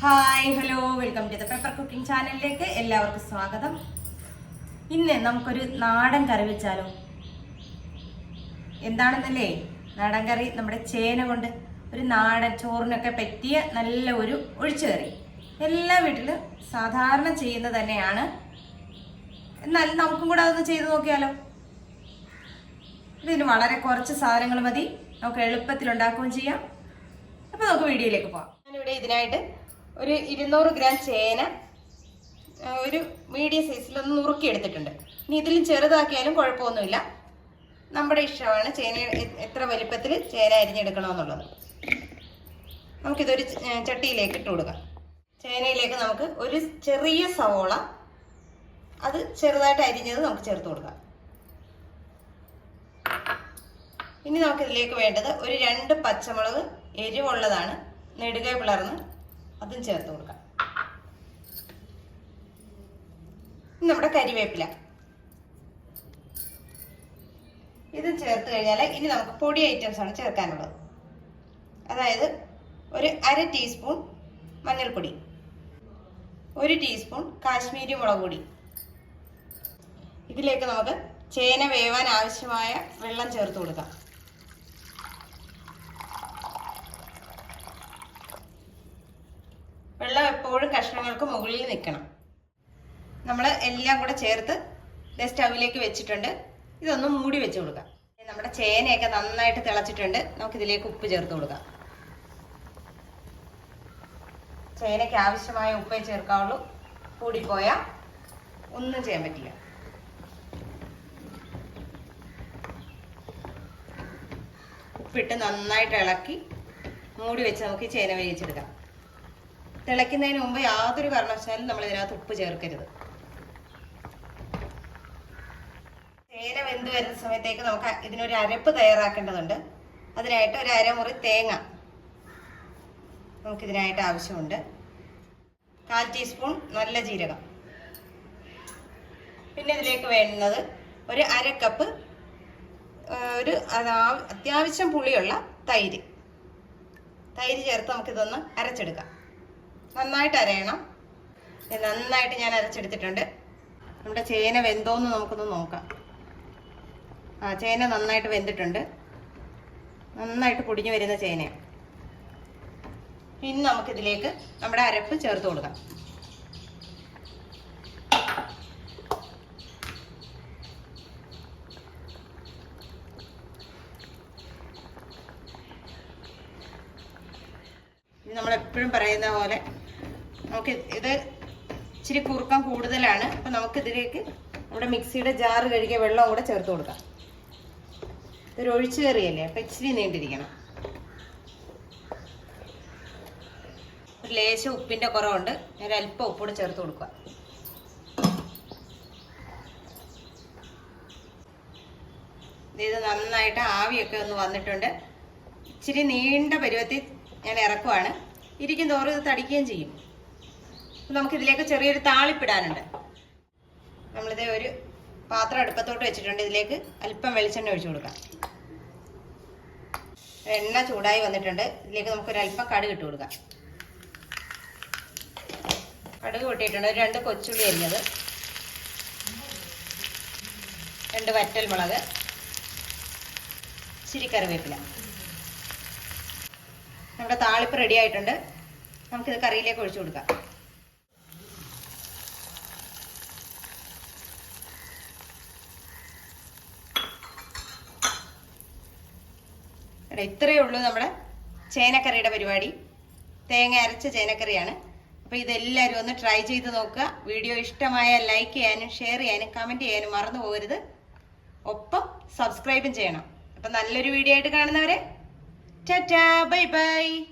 Hi hello welcome to the pepper cooking ചാനലിലേക്ക് എല്ലാവർക്കും സ്വാഗതം. ഇന്ന് നമുക്കൊരു നാടൻ കറി വെച്ചാലോ? എന്താണെന്നല്ലേ, നാടൻ കറി നമ്മുടെ ചേന കൊണ്ട് ഒരു നാടൻ ചോറിനൊക്കെ പറ്റിയ നല്ല ഒരു ഒഴിച്ചുകറി. എല്ലാ വീട്ടിലും സാധാരണ ചെയ്യുന്നത് തന്നെയാണ്. എന്നാൽ നമുക്കും കൂടെ അതൊന്ന് ചെയ്ത് നോക്കിയാലോ? ഇതിന് വളരെ കുറച്ച് സാധനങ്ങൾ മതി, നമുക്ക് എളുപ്പത്തിൽ ഉണ്ടാക്കുകയും ചെയ്യാം. അപ്പോൾ നമുക്ക് വീഡിയോയിലേക്ക് പോകാം. ഞാനിവിടെ ഇതിനായിട്ട് ഒരു 200 ഗ്രാം ചേന ഒരു മീഡിയം സൈസിലൊന്ന് നുറുക്കി എടുത്തിട്ടുണ്ട്. ഇനി ഇതിലും ചെറുതാക്കിയാലും കുഴപ്പമൊന്നുമില്ല, നമ്മുടെ ഇഷ്ടമാണ് ചേന എത്ര വലിപ്പത്തിൽ ചേന അരിഞ്ഞെടുക്കണമെന്നുള്ളത്. നമുക്കിതൊരു ചട്ടിയിലേക്ക് ഇട്ട് കൊടുക്കാം. ചേനയിലേക്ക് നമുക്ക് ഒരു ചെറിയ സവോള അത് ചെറുതായിട്ട് അരിഞ്ഞത് നമുക്ക് ചേർത്ത് കൊടുക്കാം. ഇനി നമുക്കിതിലേക്ക് വേണ്ടത് ഒരു 2 പച്ചമുളക് എരിവുള്ളതാണ്, നെടുകെ പിളർന്ന് അതും ചേർത്ത് കൊടുക്കാം. നമ്മുടെ കരിവേപ്പില ഇതും ചേർത്ത് കഴിഞ്ഞാൽ ഇനി നമുക്ക് പൊടി ഐറ്റംസ് ആണ് ചേർക്കാനുള്ളത്. അതായത് ഒരു 1/2 ടീസ്പൂൺ മഞ്ഞൾപ്പൊടി, 1 ടീസ്പൂൺ കാശ്മീരി മുളക് പൊടി. ഇതിലേക്ക് നമുക്ക് ചേന വേവാൻ ആവശ്യമായ വെള്ളം ചേർത്ത് കൊടുക്കാം. വെള്ളം എപ്പോഴും കഷ്ണങ്ങൾക്ക് മുകളിൽ നിൽക്കണം. നമ്മൾ എല്ലാം കൂടെ ചേർത്ത് സ്റ്റൗവിലേക്ക് വെച്ചിട്ടുണ്ട്. ഇതൊന്ന് മൂടി വെച്ച് കൊടുക്കാം. നമ്മുടെ ചേനയൊക്കെ നന്നായിട്ട് തിളച്ചിട്ടുണ്ട്. നമുക്കിതിലേക്ക് ഉപ്പ് ചേർത്ത് കൊടുക്കാം. ചേനയ്ക്ക് ആവശ്യമായ ഉപ്പേ ചേർക്കാവുള്ളൂ, കൂടിപ്പോയാൽ ഒന്നും ചെയ്യാൻ പറ്റില്ല. ഉപ്പിട്ട് നന്നായിട്ട് ഇളക്കി മൂടി വെച്ച് നമുക്ക് ചേന വേവിച്ചെടുക്കാം. തിളയ്ക്കുന്നതിന് മുമ്പ് യാതൊരു കാരണവശാലും നമ്മൾ ഇതിനകത്ത് ഉപ്പ് ചേർക്കരുത്. ചേന വെന്ത് വരുന്ന സമയത്തേക്ക് നമുക്ക് ഇതിനൊരു അരപ്പ് തയ്യാറാക്കേണ്ടതുണ്ട്. അതിനായിട്ട് ഒരു അരമുറി തേങ്ങ നമുക്കിതിനായിട്ട് ആവശ്യമുണ്ട്. 1/4 ടീസ്പൂൺ നല്ല ജീരകം. പിന്നെ ഇതിലേക്ക് വേണ്ടുന്നത് ഒരു 1/2 കപ്പ് ഒരു അത്യാവശ്യം പുളിയുള്ള തൈര് ചേർത്ത് നമുക്കിതൊന്ന് അരച്ചെടുക്കാം. നന്നായിട്ട് അരയണം. നന്നായിട്ട് ഞാൻ അരച്ചെടുത്തിട്ടുണ്ട്. നമ്മുടെ ചേന വെന്തോന്ന് നമുക്കൊന്ന് നോക്കാം. ചേന നന്നായിട്ട് വെന്തിട്ടുണ്ട്, നന്നായിട്ട് പൊടിഞ്ഞു വരുന്ന ചേനയാണ്. പിന്നെ നമുക്കിതിലേക്ക് നമ്മുടെ അരപ്പ് ചേർത്ത് കൊടുക്കാം. നമ്മളെപ്പോഴും പറയുന്ന പോലെ നമുക്ക് ഇത് ഇച്ചിരി കുറുക്കം കൂടുതലാണ്. അപ്പം നമുക്കിതിലേക്ക് നമ്മുടെ മിക്സിയുടെ ജാറ് കഴുകിയ വെള്ളം കൂടെ ചേർത്ത് കൊടുക്കാം. ഇതൊരു ഒഴിച്ചു കറിയല്ലേ, അപ്പം ഇച്ചിരി നീണ്ടിരിക്കണം. ഒരു ലേശം ഉപ്പിൻ്റെ കുറവുണ്ട്, ഞാൻ അല്പം ഉപ്പൂടെ ചേർത്ത് കൊടുക്കുക. ഇത് നന്നായിട്ട് ആവിയൊക്കെ ഒന്ന് വന്നിട്ടുണ്ട്. ഇച്ചിരി നീണ്ട പരുവത്തിൽ ഞാൻ ഇറക്കുവാണ്. ഇരിക്കും തോറും ഇത് തടിക്കുകയും ചെയ്യും. നമുക്കിതിലേക്ക് ചെറിയൊരു താളിപ്പിടാനുണ്ട്. നമ്മളിത് ഒരു പാത്രം അടുപ്പത്തോട്ട് വെച്ചിട്ടുണ്ട്. ഇതിലേക്ക് അല്പം വെളിച്ചെണ്ണ ഒഴിച്ചു കൊടുക്കാം. എണ്ണ ചൂടായി വന്നിട്ടുണ്ട്. ഇതിലേക്ക് നമുക്കൊരല്പം കടുക് ഇട്ട് കൊടുക്കാം. കടുക് പൊട്ടിയിട്ടുണ്ട്. ഒരു 2 കൊച്ചുള്ളി അരിഞ്ഞത്, 2 വറ്റൽമുളക്, ഇച്ചിരി കറിവേപ്പില. നമ്മുടെ താളിപ്പ് റെഡി ആയിട്ടുണ്ട്. നമുക്കിത് കറിയിലേക്ക് ഒഴിച്ചു കൊടുക്കാം. ഇത്രയേ ഉള്ളൂ നമ്മുടെ ചേനക്കറിയുടെ പരിപാടി. തേങ്ങ അരച്ച ചേനക്കറിയാണ്. അപ്പോൾ ഇതെല്ലാവരും ഒന്ന് ട്രൈ ചെയ്ത് നോക്കുക. വീഡിയോ ഇഷ്ടമായാൽ ലൈക്ക് ചെയ്യാനും ഷെയർ ചെയ്യാനും കമൻറ്റ് ചെയ്യാനും മറന്നു പോകരുത്. ഒപ്പം സബ്സ്ക്രൈബും ചെയ്യണം. അപ്പം നല്ലൊരു വീഡിയോ ആയിട്ട് കാണുന്നവരെ ടാറ്റാ, ബൈ ബൈ.